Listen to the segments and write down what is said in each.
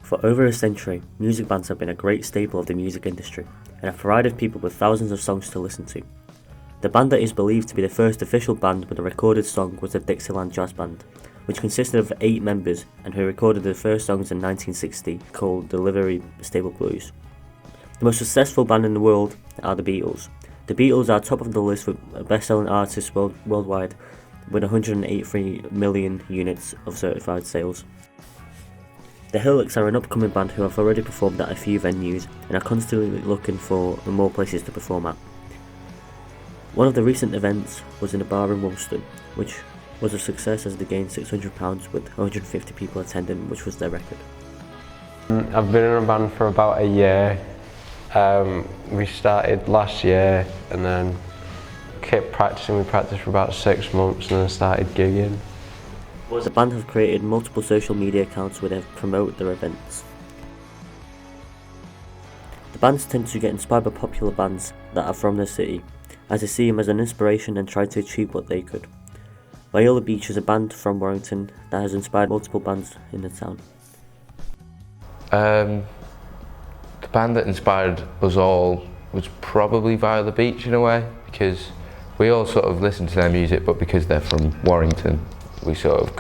For over a century, music bands have been a great staple of the music industry and have provided people with thousands of songs to listen to. The band that is believed to be the first official band with a recorded song was the Dixieland Jazz Band, which consisted of 8 members and who recorded their first songs in 1960 called the Livery Stable Blues. The most successful band in the world are the Beatles. The Beatles are top of the list with best-selling artists worldwide with 183 million units of certified sales. The Hillocks are an upcoming band who have already performed at a few venues and are constantly looking for more places to perform at. One of the recent events was in a bar in Woolston, which was a success as they gained £600 with 150 people attending, which was their record. I've been in a band for about a year. We started last year and then kept practicing. We practiced for about 6 months and then started gigging. The band have created multiple social media accounts where they promote their events. The bands tend to get inspired by popular bands that are from their city, as they see them as an inspiration and try to achieve what they could. Viola Beach is a band from Warrington that has inspired multiple bands in the town. The band that inspired us all was probably Viola Beach in a way, because we all sort of listened to their music, but because they're from Warrington, we sort of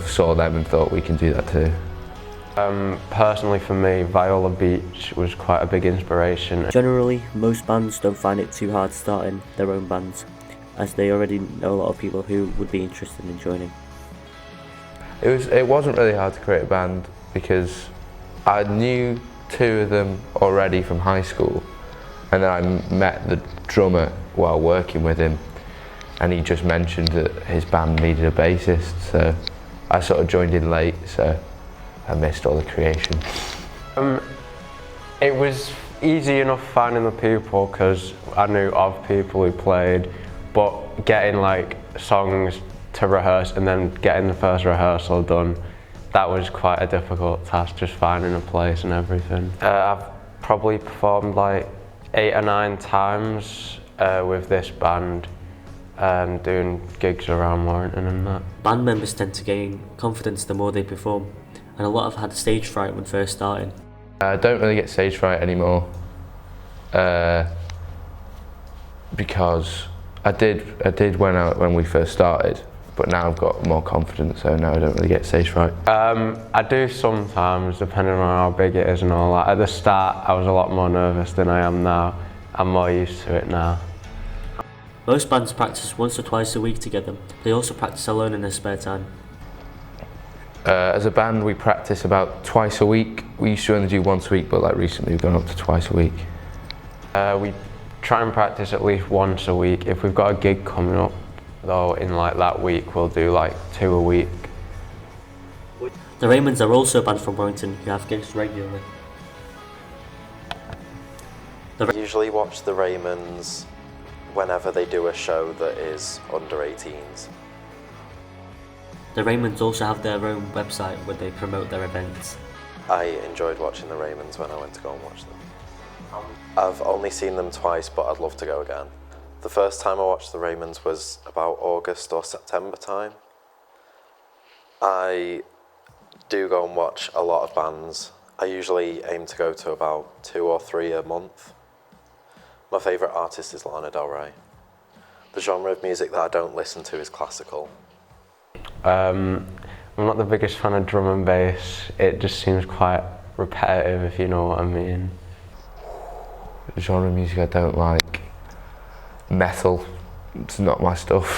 saw them and thought we can do that too. Personally for me, Viola Beach was quite a big inspiration. Generally, most bands don't find it too hard starting their own bands, as they already know a lot of people who would be interested in joining. It wasn't really hard to create a band because I knew 2 of them already from high school, and then I met the drummer while working with him, and he just mentioned that his band needed a bassist, so I sort of joined in late, so I missed all the creation. It was easy enough finding the people because I knew of people who played, but getting like songs to rehearse and then getting the first rehearsal done, that was quite a difficult task, just finding a place and everything. I've probably performed like 8 or 9 times with this band, doing gigs around Warrington and that. Band members tend to gain confidence the more they perform, and a lot have had stage fright when first starting. I don't really get stage fright anymore because I did when we first started, but now I've got more confidence, so now I don't really get stage fright. I do sometimes, depending on how big it is and all that. At the start, I was a lot more nervous than I am now. I'm more used to it now. Most bands practice once or twice a week together. They also practice alone in their spare time. As a band, we practice about twice a week. We used to only do once a week, but like recently we've gone up to twice a week. We try and practice at least once a week. If we've got a gig coming up, though, in like that week, we'll do like 2 a week. The Raymonds are also a band from Warrington who have gigs regularly. I usually watch the Raymonds whenever they do a show that is under 18s. The Raymonds also have their own website where they promote their events. I enjoyed watching the Raymonds when I went to go and watch them. I've only seen them twice, but I'd love to go again. The first time I watched the Raymonds was about August or September time. I do go and watch a lot of bands. I usually aim to go to about 2 or 3 a month. My favourite artist is Lana Del Rey. The genre of music that I don't listen to is classical. I'm not the biggest fan of drum and bass. It just seems quite repetitive, if you know what I mean. The genre of music I don't like, metal, it's not my stuff.